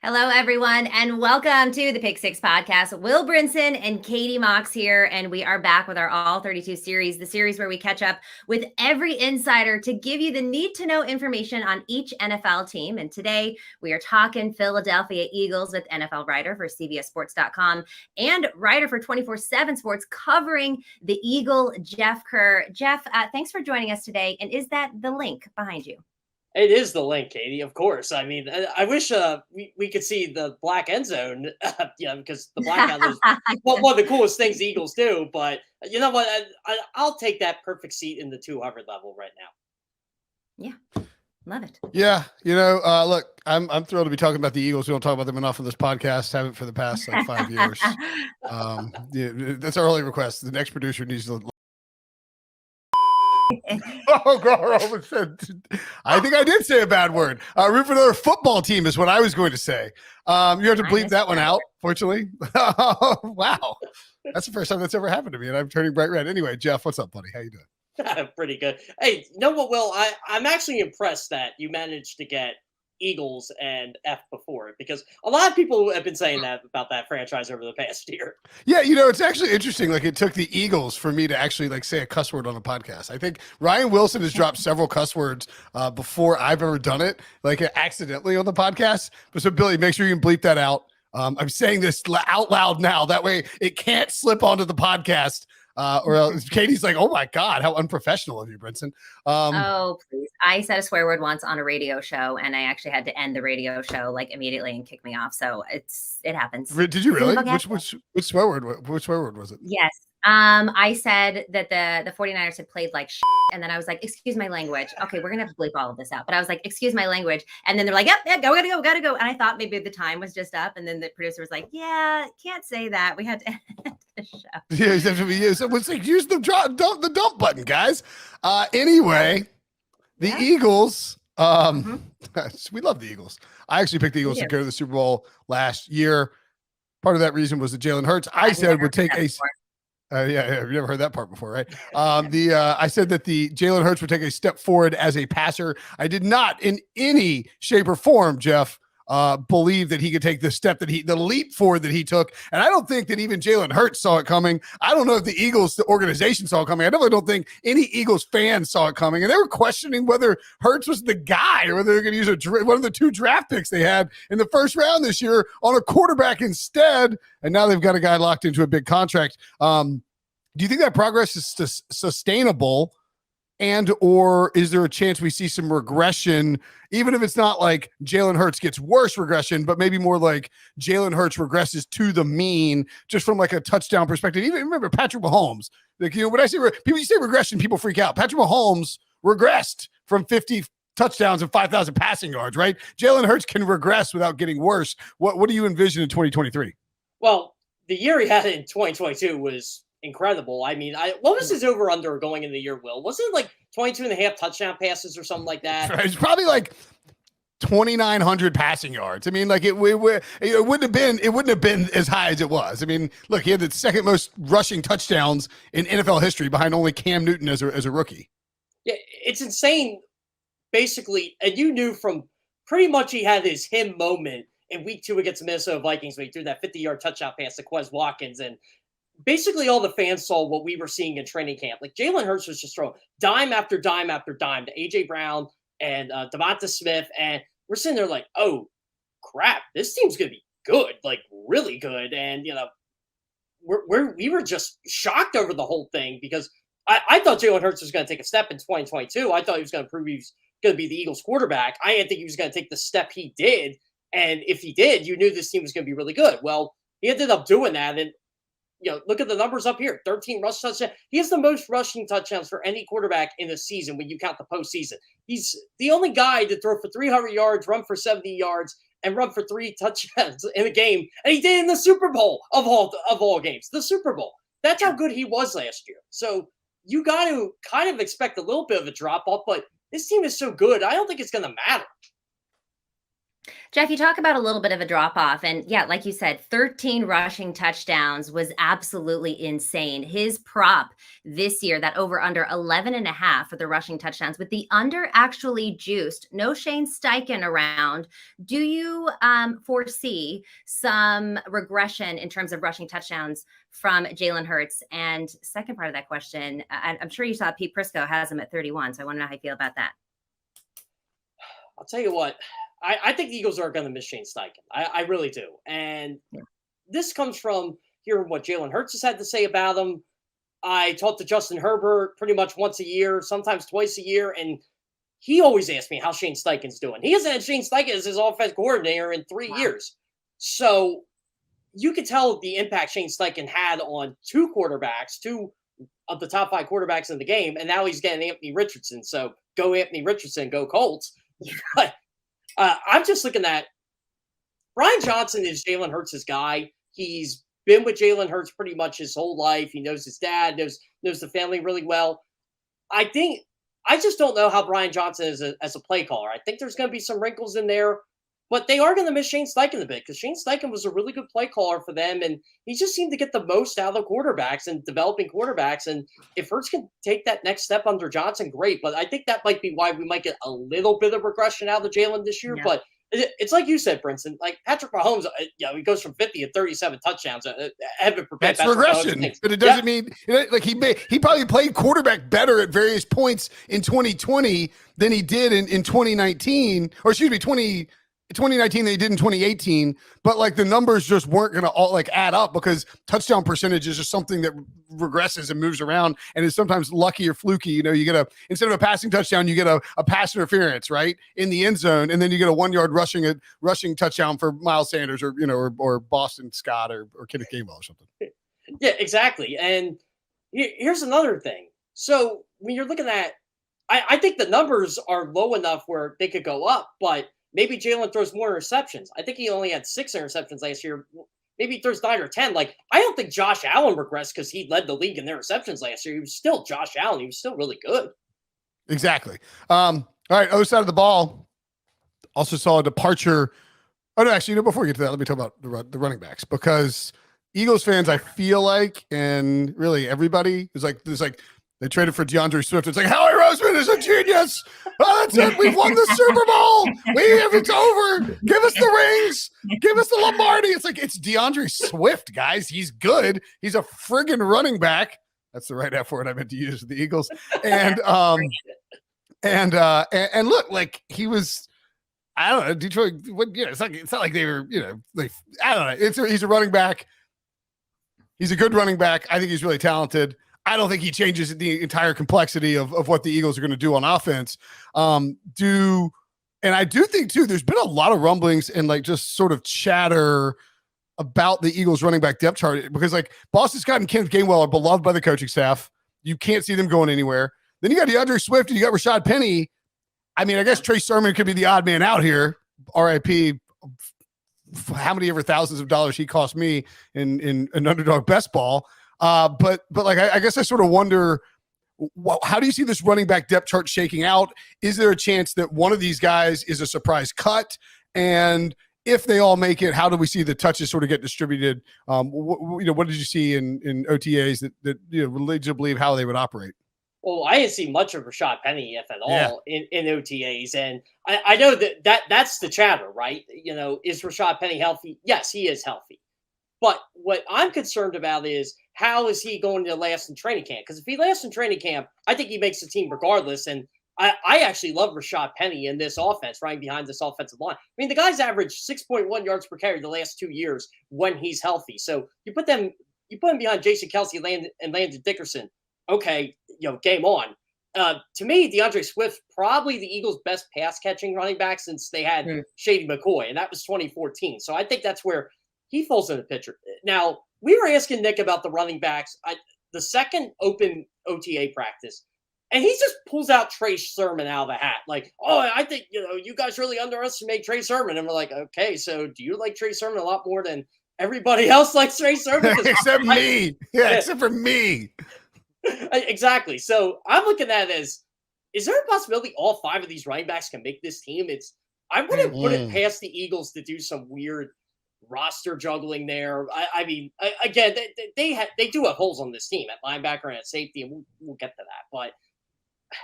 Hello, everyone, and welcome to the Pick Six podcast. Will Brinson and Katie Mox here, and we are back with our All 32 series, the series where we catch up with every insider to give you the need-to-know information on each NFL team. And today we are talking Philadelphia Eagles with NFL writer for CBSSports.com and writer for 24/7 Sports covering the Eagle, Jeff Kerr. Jeff, thanks for joining us today. And is that the link behind you? It is the link, Katie, of course. I mean, I wish we could see the black end zone, because the blackout is one of the coolest things the Eagles do. But you know what? I'll take that perfect seat in the 200 level right now. Yeah, love it. Yeah, look, I'm thrilled to be talking about the Eagles. We don't talk about them enough on this podcast. Haven't for the past 5 years. That's our only request. The next producer needs to. Oh, God, I think I did say a bad word. Root for another football team is what I was going to say. You have to bleep that one out, fortunately. Wow. That's the first time that's ever happened to me, and I'm turning bright red. Anyway, Jeff, what's up, buddy? How you doing? Pretty good. Hey, you know what, Will? I'm actually impressed that you managed to get Eagles and F before, because a lot of people have been saying that about that franchise over the past year. Yeah, it's actually interesting. Like, it took the Eagles for me to actually say a cuss word on a podcast. I think Ryan Wilson has dropped several cuss words before I've ever done it, like accidentally on the podcast. But so, Billy, make sure you can bleep that out. I'm saying this out loud now. That way it can't slip onto the podcast. Or else Katie's like, oh my God, how unprofessional of you, Brinson. Oh, please. I said a swear word once on a radio show, and I actually had to end the radio show immediately and kick me off. So it happens. Did you really? Which swear word? Which swear word was it? Yes. I said that the 49ers had played like shit, and then I was like, excuse my language. Okay, we're gonna have to bleep all of this out. But I was like, excuse my language. And then they're like, yep, gotta go. And I thought maybe the time was just up. And then the producer was like, yeah, can't say that. We had to end the show. Yeah, it's like, use the dump button, guys. Anyway, the Eagles, we love the Eagles. I actually picked the Eagles to go to the Super Bowl last year. Part of that reason was that Jalen Hurts, I said, would take a yeah, you've never heard that part before, right? I said that the Jalen Hurts would take a step forward as a passer. I did not, in any shape or form, Jeff, believe that he could take the leap forward that he took. And I don't think that even Jalen Hurts saw it coming. I don't know if the Eagles, the organization, saw it coming. I definitely don't think any Eagles fans saw it coming. And they were questioning whether Hurts was the guy or whether they're going to use one of the 2 draft picks they had in the first round this year on a quarterback instead. And now they've got a guy locked into a big contract. Do you think that progress is sustainable? And or is there a chance we see some regression, even if it's not like Jalen Hurts gets worse regression, but maybe more like Jalen Hurts regresses to the mean, just from a touchdown perspective? Even remember Patrick Mahomes. When I say people, you say regression, people freak out. Patrick Mahomes regressed from 50 touchdowns and 5,000 passing yards, right? Jalen Hurts can regress without getting worse. What do you envision in 2023? Well, the year he had in 2022 was incredible. I mean, what was his over-under going in the year, Will? Wasn't it 22 and a half touchdown passes or something like that? It's probably 2,900 passing yards. I mean, it wouldn't have been as high as it was. I mean, look, he had the second most rushing touchdowns in NFL history behind only Cam Newton as a rookie. Yeah, it's insane, basically. And you knew from pretty much he had his him moment in week 2 against the Minnesota Vikings when he threw that 50-yard touchdown pass to Quez Watkins, and basically all the fans saw what we were seeing in training camp. Jalen Hurts was just throwing dime after dime after dime to A.J. Brown and Devonta Smith, and we're sitting there oh, crap, this team's going to be good, really good. And, we were just shocked over the whole thing, because I thought Jalen Hurts was going to take a step in 2022. I thought he was going to prove he was going to be the Eagles quarterback. I didn't think he was going to take the step he did. And if he did, you knew this team was going to be really good. Well, he ended up doing that. And, look at the numbers up here. 13 rush touchdowns. He has the most rushing touchdowns for any quarterback in the season when you count the postseason. He's the only guy to throw for 300 yards, run for 70 yards, and run for 3 touchdowns in a game. And he did in the Super Bowl of all games. The Super Bowl. That's how good he was last year. So you got to kind of expect a little bit of a drop-off, but this team is so good, I don't think it's going to matter. Jeff, you talk about a little bit of a drop off. And yeah, like you said, 13 rushing touchdowns was absolutely insane. His prop this year, that over under 11 and a half for the rushing touchdowns, with the under actually juiced. No Shane Steichen around. Do you foresee some regression in terms of rushing touchdowns from Jalen Hurts? And second part of that question, I'm sure you saw Pete Prisco has him at 31. So I want to know how you feel about that. I'll tell you what, I think the Eagles are going to miss Shane Steichen. I really do. And this comes from hearing what Jalen Hurts has had to say about him. I talk to Justin Herbert pretty much once a year, sometimes twice a year, and he always asks me how Shane Steichen's doing. He hasn't had Shane Steichen as his offense coordinator in 3 years. So you can tell the impact Shane Steichen had on two of the top 5 quarterbacks in the game, and now he's getting Anthony Richardson. So go Anthony Richardson, go Colts. But I'm just looking at Brian Johnson is Jalen Hurts' guy. He's been with Jalen Hurts pretty much his whole life. He knows his dad, knows the family really well. I just don't know how Brian Johnson is as a play caller. I think there's going to be some wrinkles in there, but they are going to miss Shane Steichen a bit because Shane Steichen was a really good play caller for them, and he just seemed to get the most out of the quarterbacks and developing quarterbacks. And if Hurts can take that next step under Johnson, great. But I think that might be why we might get a little bit of regression out of Jalen this year. Yeah. But it's like you said, Brinson, like Patrick Mahomes, he goes from 50 to 37 touchdowns. That's regression, but it doesn't mean like he probably played quarterback better at various points in 2020 than he did in 2019, or excuse me, 2019 they did in 2018, but like the numbers just weren't going to all like add up because touchdown percentage is just something that regresses and moves around and is sometimes lucky or fluky. You get instead of a passing touchdown, you get a pass interference right in the end zone, and then you get a 1 yard rushing touchdown for Miles Sanders or Boston Scott or Kenneth Gainwell or something. Yeah, exactly. And here's another thing. So when you're looking at, I think the numbers are low enough where they could go up, but maybe Jalen throws more interceptions. I think he only had 6 interceptions last year. Maybe he throws 9 or 10. Like, I don't think Josh Allen regressed because he led the league in interceptions last year. He was still Josh Allen. He was still really good. Exactly. All right, other side of the ball. Also saw a departure. Oh, no, actually, before we get to that, let me talk about the running backs, because Eagles fans, I feel like, and really everybody is like, they traded for DeAndre Swift. It's like, Howie Roseman is a genius. Oh, that's it. We've won the Super Bowl. It's over. Give us the rings. Give us the Lombardi. It's like, it's DeAndre Swift, guys. He's good. He's a friggin' running back. That's the right F word I meant to use with the Eagles. And look, like he was, I don't know, Detroit. It's not like they were, like, I don't know. He's a running back. He's a good running back. I think he's really talented. I don't think he changes the entire complexity of what the Eagles are going to do on offense. And I do think too, there's been a lot of rumblings and like just sort of chatter about the Eagles running back depth chart, because like Boston Scott and Kenneth Gainwell are beloved by the coaching staff. You can't see them going anywhere. Then you got DeAndre Swift and you got Rashad Penny. I mean, I guess Trey Sermon could be the odd man out here. RIP. How many ever thousands of dollars he cost me in an underdog best ball. But like, I guess I sort of wonder, how do you see this running back depth chart shaking out? Is there a chance that one of these guys is a surprise cut? And if they all make it, how do we see the touches sort of get distributed? What did you see in OTAs that led you to believe how they would operate? Well, I didn't see much of Rashad Penny, if at all, in OTAs. And I know that's the chatter, right? Is Rashad Penny healthy? Yes, he is healthy. But what I'm concerned about is, how is he going to last in training camp? Because if he lasts in training camp, I think he makes the team regardless. And I actually love Rashad Penny in this offense, right behind this offensive line. I mean, the guy's averaged 6.1 yards per carry the last 2 years when he's healthy. So you put him behind Jason Kelce and Landon Dickerson. Okay, game on. To me, DeAndre Swift, probably the Eagles' best pass catching running back since they had Shady McCoy, and that was 2014. So I think that's where he falls in the picture. Now, we were asking Nick about the running backs. The second open OTA practice, and he just pulls out Trey Sermon out of the hat. Like, oh, I think, you guys really underestimate Trey Sermon. And we're like, okay, so do you like Trey Sermon a lot more than everybody else likes Trey Sermon? Except me. Yeah, except for me. Exactly. So I'm looking at it as, is there a possibility all 5 of these running backs can make this team? I wouldn't put it past the Eagles to do some weird roster juggling there. I mean, again, they do have holes on this team at linebacker and at safety, and we'll get to that. But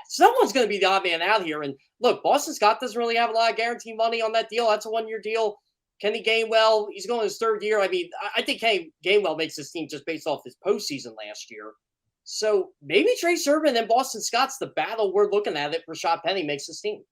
someone's going to be the odd man out here. And look, Boston Scott doesn't really have a lot of guaranteed money on that deal. That's a 1-year deal. Kenny Gainwell, he's going his 3rd year. I mean, I think Kenny Gainwell makes this team just based off his postseason last year. So maybe Trey Sermon and Boston Scott's the battle we're looking at if Rashad Penny makes this team.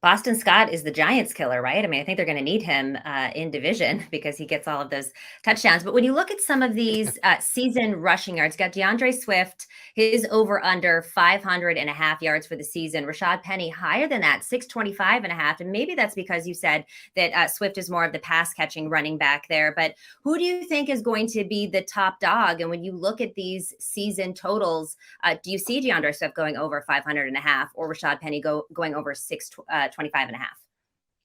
Boston Scott is the Giants killer, right? I mean, I think they're going to need him in division because he gets all of those touchdowns. But when you look at some of these season rushing yards, got DeAndre Swift, his over under 500.5 yards for the season. Rashad Penny higher than that, 625.5. And maybe that's because you said that Swift is more of the pass catching running back there. But who do you think is going to be the top dog? And when you look at these season totals, do you see DeAndre Swift going over 500.5 or Rashad Penny going over 625.5?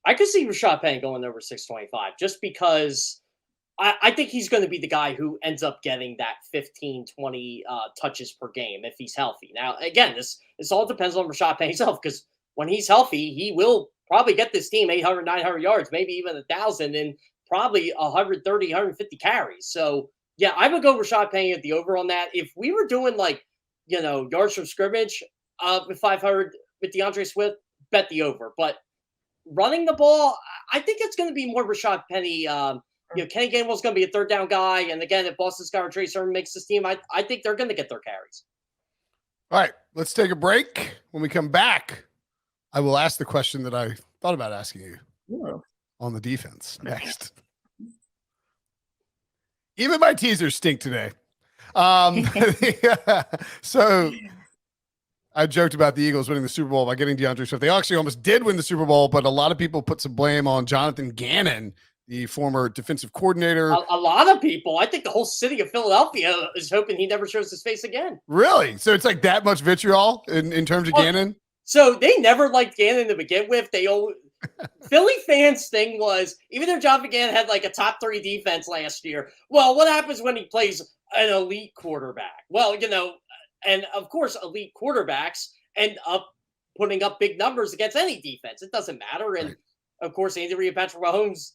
I could see Rashad Penny going over 625 just because I think he's going to be the guy who ends up getting that 15, 20 touches per game if he's healthy. Now, again, this all depends on Rashad Penny's health because when he's healthy, he will probably get this team 800, 900 yards, maybe even 1,000 and probably 130, 150 carries. So, yeah, I would go Rashad Penny at the over on that. If we were doing yards from scrimmage with 500 with DeAndre Swift, bet the over. But running the ball, I think it's going to be more Rashad Penny. Kenny Gainwell's going to be a 3rd down guy. And again, if Boston Scott or Trey Sermon makes this team, I think they're going to get their carries. All right, let's take a break. When we come back, I will ask the question that I thought about asking you on the defense next. Even my teasers stink today. So I joked about the Eagles winning the Super Bowl by getting DeAndre Swift. They actually almost did win the Super Bowl, but a lot of people put some blame on Jonathan Gannon, the former defensive coordinator. A lot of people. I think the whole city of Philadelphia is hoping he never shows his face again. Really? So it's like that much vitriol in terms of Gannon? So they never liked Gannon to begin with. Philly fans' thing was, even though Jonathan Gannon had like a top 3 defense last year, well, what happens when he plays an elite quarterback? Well, and of course, elite quarterbacks end up putting up big numbers against any defense. It doesn't matter. And of course, Andy Reid and Patrick Mahomes,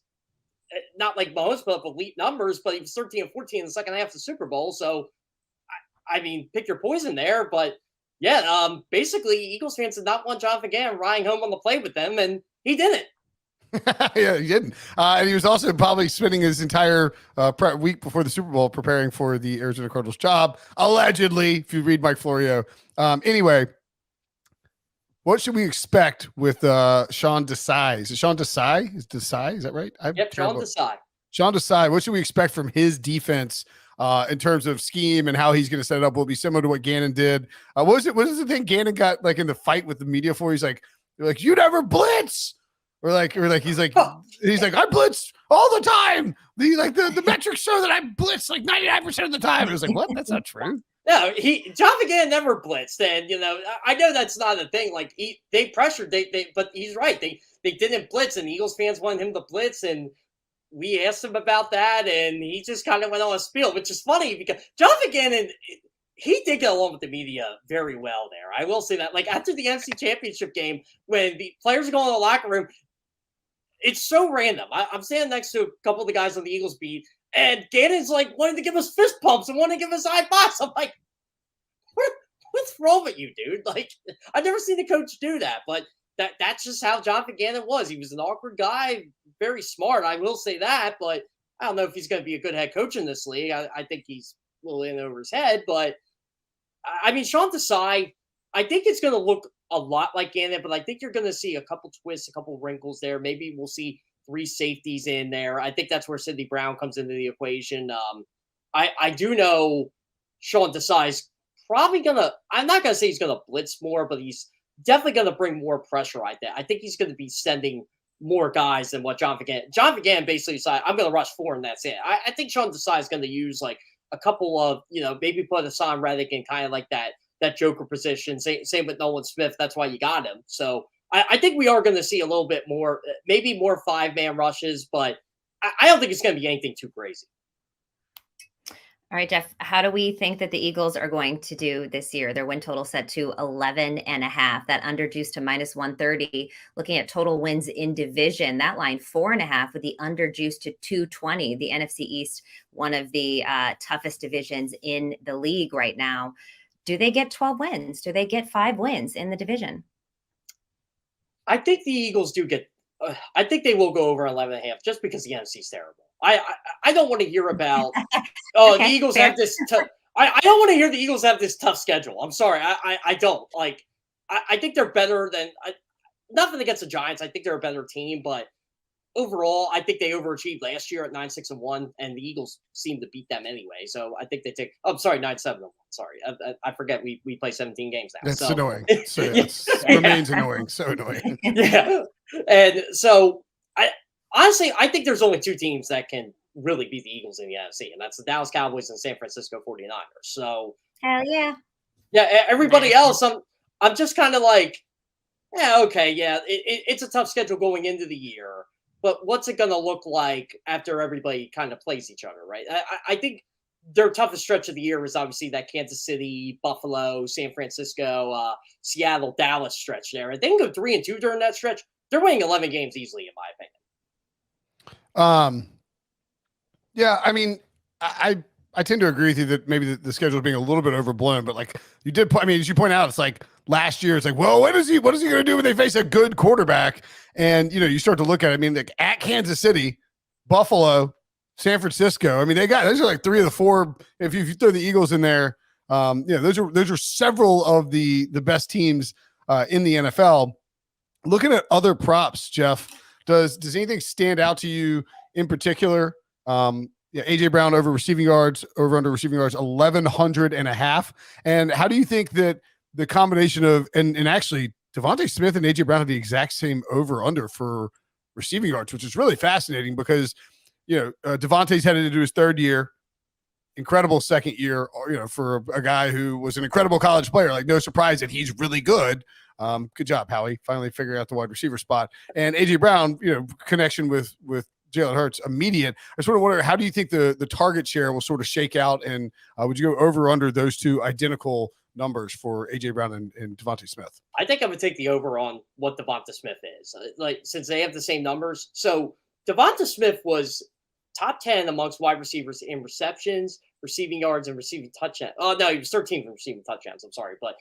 not like Mahomes put up elite numbers, but he was 13 and 14 in the second half of the Super Bowl. So, I mean, pick your poison there. But yeah, basically, Eagles fans did not want Jonathan Gannon riding home on the play with them, and he didn't. Yeah, he didn't. And he was also probably spending his entire week before the Super Bowl preparing for the Arizona Cardinals job, allegedly, if you read Mike Florio. Anyway, what should we expect with Sean Desai? Is it Sean Desai? Is that right? Yep, Sean Desai. Sean Desai, what should we expect from his defense in terms of scheme and how he's going to set it up? Will it be similar to what Gannon did? What was the thing Gannon got like in the fight with the media for? He's like, you never blitz. Or he's like, I blitz all the time. The metrics show that I blitz like 99% of the time. And it was like, what? That's not true. No, Jonathan Gannon never blitzed, and I know that's not a thing. Like they pressured, but he's right. They didn't blitz, and Eagles fans wanted him to blitz, and we asked him about that, and he just kind of went on a spiel, which is funny because Jonathan Gannon, he did get along with the media very well there. I will say that. Like after the NFC Championship game, when the players are going to the locker room, it's so random. I'm standing next to a couple of the guys on the Eagles beat, and Gannon's like wanting to give us fist pumps and wanting to give us high fives. I'm like, what's wrong with you, dude? Like, I've never seen a coach do that, but that's just how Jonathan Gannon was. He was an awkward guy, very smart. I will say that, but I don't know if he's going to be a good head coach in this league. I think he's a little in over his head, but I mean, Sean Desai, I think it's going to look a lot like Gannon, but I think you're going to see a couple twists, a couple wrinkles there. Maybe we'll see 3 safeties in there. I think that's where Sidney Brown comes into the equation. I do know Sean Desai's probably going to – I'm not going to say he's going to blitz more, but he's definitely going to bring more pressure right there. I think he's going to be sending more guys than what Jonathan Gannon basically said, I'm going to rush 4 and that's it. I think Sean Desai is going to use like a couple of, maybe put Hassan Reddick in kind of like that joker position. Same with Nolan Smith. That's why you got him. So I think we are going to see a little bit more, maybe more 5-man rushes, but I don't think it's going to be anything too crazy. All right, Jeff, how do we think that the Eagles are going to do this year? Their win total set to 11.5. That under juiced to -130. Looking at total wins in division, that line 4.5 with the under juiced to 220. The NFC East, one of the toughest divisions in the league right now. Do they get 12 wins? Do they get 5 wins in the division? I think the Eagles do get. I think they will go over 11.5 just because the NFC is terrible. I don't want to hear about. Oh, Okay, the Eagles fair. have this. I don't want to hear the Eagles have this tough schedule. I'm sorry. I don't like. I think they're better than. Nothing against the Giants. I think they're a better team, but overall, I think they overachieved last year at 9-6-1, and the Eagles seem to beat them anyway. So I think they take. Oh, I'm sorry, 9-7-1. Sorry, I forget we play 17 games now. That's so. annoying. So it remains annoying. So annoying. Yeah, and so I honestly I think there's only 2 teams that can really beat the Eagles in the NFC, and that's the Dallas Cowboys and San Francisco 49ers. So Hell yeah. yeah, everybody Nice. else, I'm just kind of like, yeah, okay, yeah, it's a tough schedule going into the year, but what's it going to look like after everybody kind of plays each other, right? I think their toughest stretch of the year is obviously that Kansas City, Buffalo, San Francisco, Seattle, Dallas stretch there. And they can go 3-2 during that stretch. They're winning 11 games easily, in my opinion. Yeah, I mean, I tend to agree with you that maybe the schedule is being a little bit overblown, but like you did, I mean, as you point out, it's like last year, it's like, well, what is he going to do when they face a good quarterback? And, you start to look at it. I mean, like at Kansas City, Buffalo, San Francisco. I mean, those are like 3 of the 4. If you throw the Eagles in there, those are several of the best teams in the NFL. Looking at other props, Jeff, does anything stand out to you in particular? AJ Brown over receiving yards, over under receiving yards, 1,100.5. And how do you think that the combination of and actually Devontae Smith and AJ Brown have the exact same over under for receiving yards, which is really fascinating because Devontae's headed into his 3rd year, incredible 2nd year, for a guy who was an incredible college player. Like, no surprise that he's really good. Good job, Howie, finally figuring out the wide receiver spot. And AJ Brown, connection with Jalen Hurts, immediate. I sort of wonder, how do you think the target share will sort of shake out? And would you go over or under those 2 identical numbers for AJ Brown and Devontae Smith? I think I would take the over on what Devonta Smith is. Like, since they have the same numbers. So Devonta Smith was top 10 amongst wide receivers in receptions, receiving yards, and receiving touchdowns. Oh, no, he was 13th in receiving touchdowns. I'm sorry. But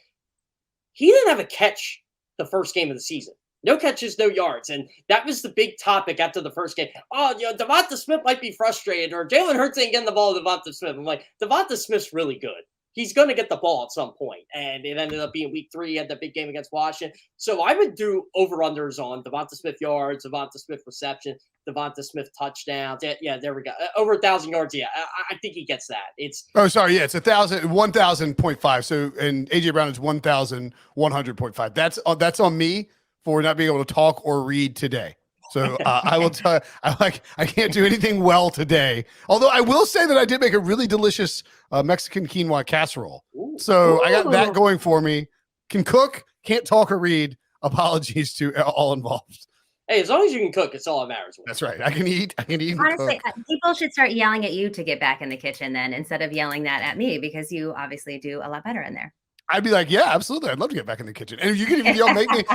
he didn't have a catch the first game of the season. No catches, no yards. And that was the big topic after the first game. Oh, Devonta Smith might be frustrated, or Jalen Hurts ain't getting the ball to Devonta Smith. I'm like, Devonta Smith's really good. He's going to get the ball at some point. And it ended up being week 3. He had that big game against Washington. So I would do over-unders on Devonta Smith yards, Devonta Smith reception, Devonta Smith touchdowns. Yeah, there we go. Over 1,000 yards. Yeah, I think he gets that. It's 1,000.5. So, and AJ Brown is 1,100.5. That's on me for not being able to talk or read today. So I will tell you, I can't do anything well today. Although I will say that I did make a really delicious Mexican quinoa casserole. So I got that going for me. Can cook, can't talk or read. Apologies to all involved. Hey, as long as you can cook, it's all that matters. That's right. I can eat. Honestly, people should start yelling at you to get back in the kitchen then, instead of yelling that at me, because you obviously do a lot better in there. I'd be like, yeah, absolutely. I'd love to get back in the kitchen. And if you could even yell, make me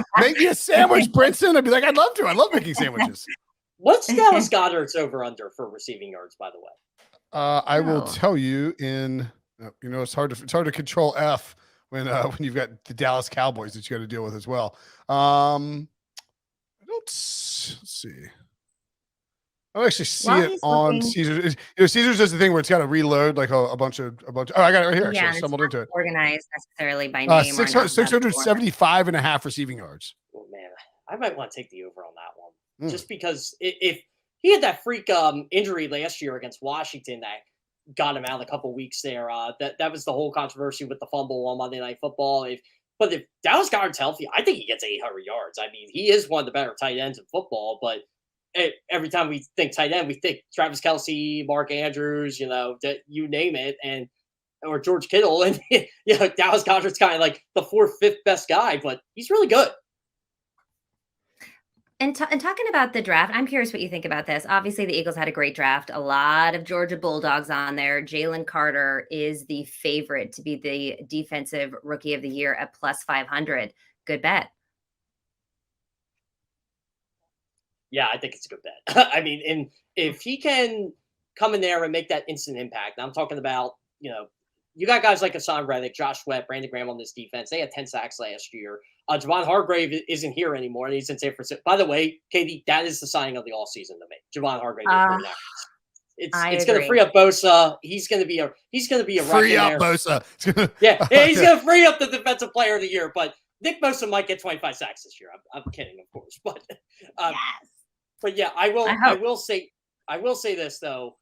a sandwich, Brinson, I'd be like, I'd love to. I love making sandwiches. What's Dallas Goedert's over under for receiving yards, by the way? I will tell you it's hard to control F when you've got the Dallas Cowboys that you got to deal with as well. Let's see. I don't actually see it on Caesars. Caesars does the thing where it's got to reload like a bunch of. Oh, I got it right here. Yeah, so I stumbled into it. Organized necessarily by name. 675.5 receiving yards. Oh man, I might want to take the over on that one, just because if he had that freak injury last year against Washington that got him out a couple weeks there, that was the whole controversy with the fumble on Monday Night Football. If Dallas Goedert's healthy, I think he gets 800 yards. I mean, he is one of the better tight ends in football, but every time we think tight end, we think Travis Kelce, Mark Andrews, you name it, or George Kittle, and Dallas Goedert's kind of like the 4th, 5th best guy, but he's really good. And talking about the draft, I'm curious what you think about this. Obviously, the Eagles had a great draft. A lot of Georgia Bulldogs on there. Jalen Carter is the favorite to be the defensive rookie of the year at plus 500. Good bet. Yeah, I think it's a good bet. I mean, and if he can come in there and make that instant impact, I'm talking about, you got guys like Hassan Reddick, Josh Sweat, Brandon Graham on this defense. They had 10 sacks last year. Javon Hargrave isn't here anymore, and he's in San Francisco. By the way, Katie, that is the signing of the offseason to me. Javon Hargrave. It's going to free up Bosa. He's going to be a free up Bosa. He's going to free up the defensive player of the year. But Nick Bosa might get 25 sacks this year. I'm kidding, of course, but yes. But yeah, I will say this though.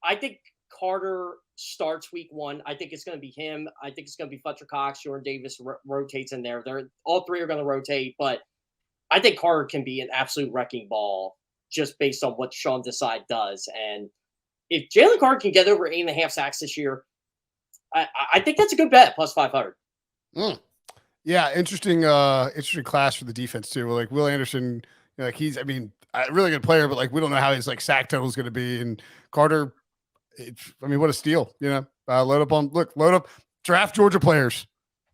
I think Carter starts week 1. I think it's going to be him. I think it's going to be Fletcher Cox. Jordan Davis rotates in there. All three are going to rotate, but I think Carter can be an absolute wrecking ball just based on what Sean Desai does. And if Jalen Carter can get over 8.5 sacks this year, I think that's a good bet. Plus 500. Yeah, interesting class for the defense too. Like Will Anderson, he's a really good player, but we don't know how his sack total is going to be. And Carter, what a steal! Load up, draft Georgia players.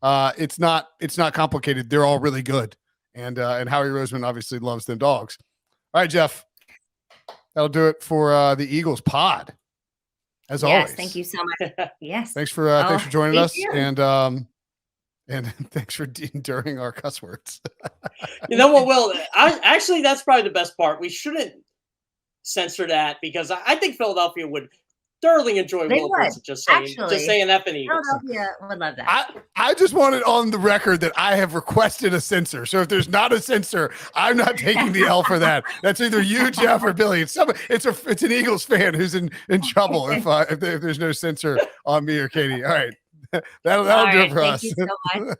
It's not complicated. They're all really good, and Howie Roseman obviously loves them dogs. All right, Jeff, that'll do it for the Eagles pod. As always, thank you so much. Yes, thanks for joining us, and thanks for enduring our cuss words. You know what, Will? Actually, that's probably the best part. We shouldn't censor that because I think Philadelphia would thoroughly enjoy Will Brinson just saying F and Eagles. Philadelphia would love that. I just wanted on the record that I have requested a censor. So if there's not a censor, I'm not taking the L for that. That's either you, Jeff, or Billy. It's an Eagles fan who's in trouble if there's no censor on me or Katie. All right. That'll do it for us. Thank you so much,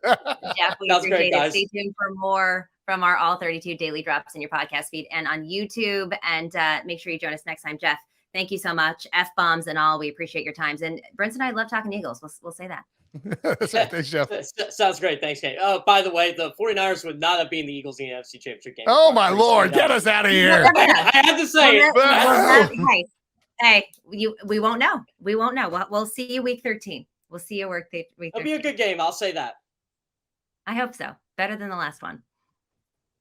Jeff. We appreciate it. Stay tuned for more from our All 32 daily drops in your podcast feed and on YouTube. And make sure you join us next time, Jeff. Thank you so much. F-bombs and all. We appreciate your times. And Brinson and I love talking Eagles. We'll say that. That's right. Thanks, Jeff. Sounds great. Thanks, Kate. Oh, by the way, the 49ers would not have been the Eagles in the NFC Championship game. Oh, my Lord. Get us out of here. I had to say it. Hey, we won't know. We won't know. We'll see you week 13. We'll see you week 13. It'll be a good game. I'll say that. I hope so. Better than the last one.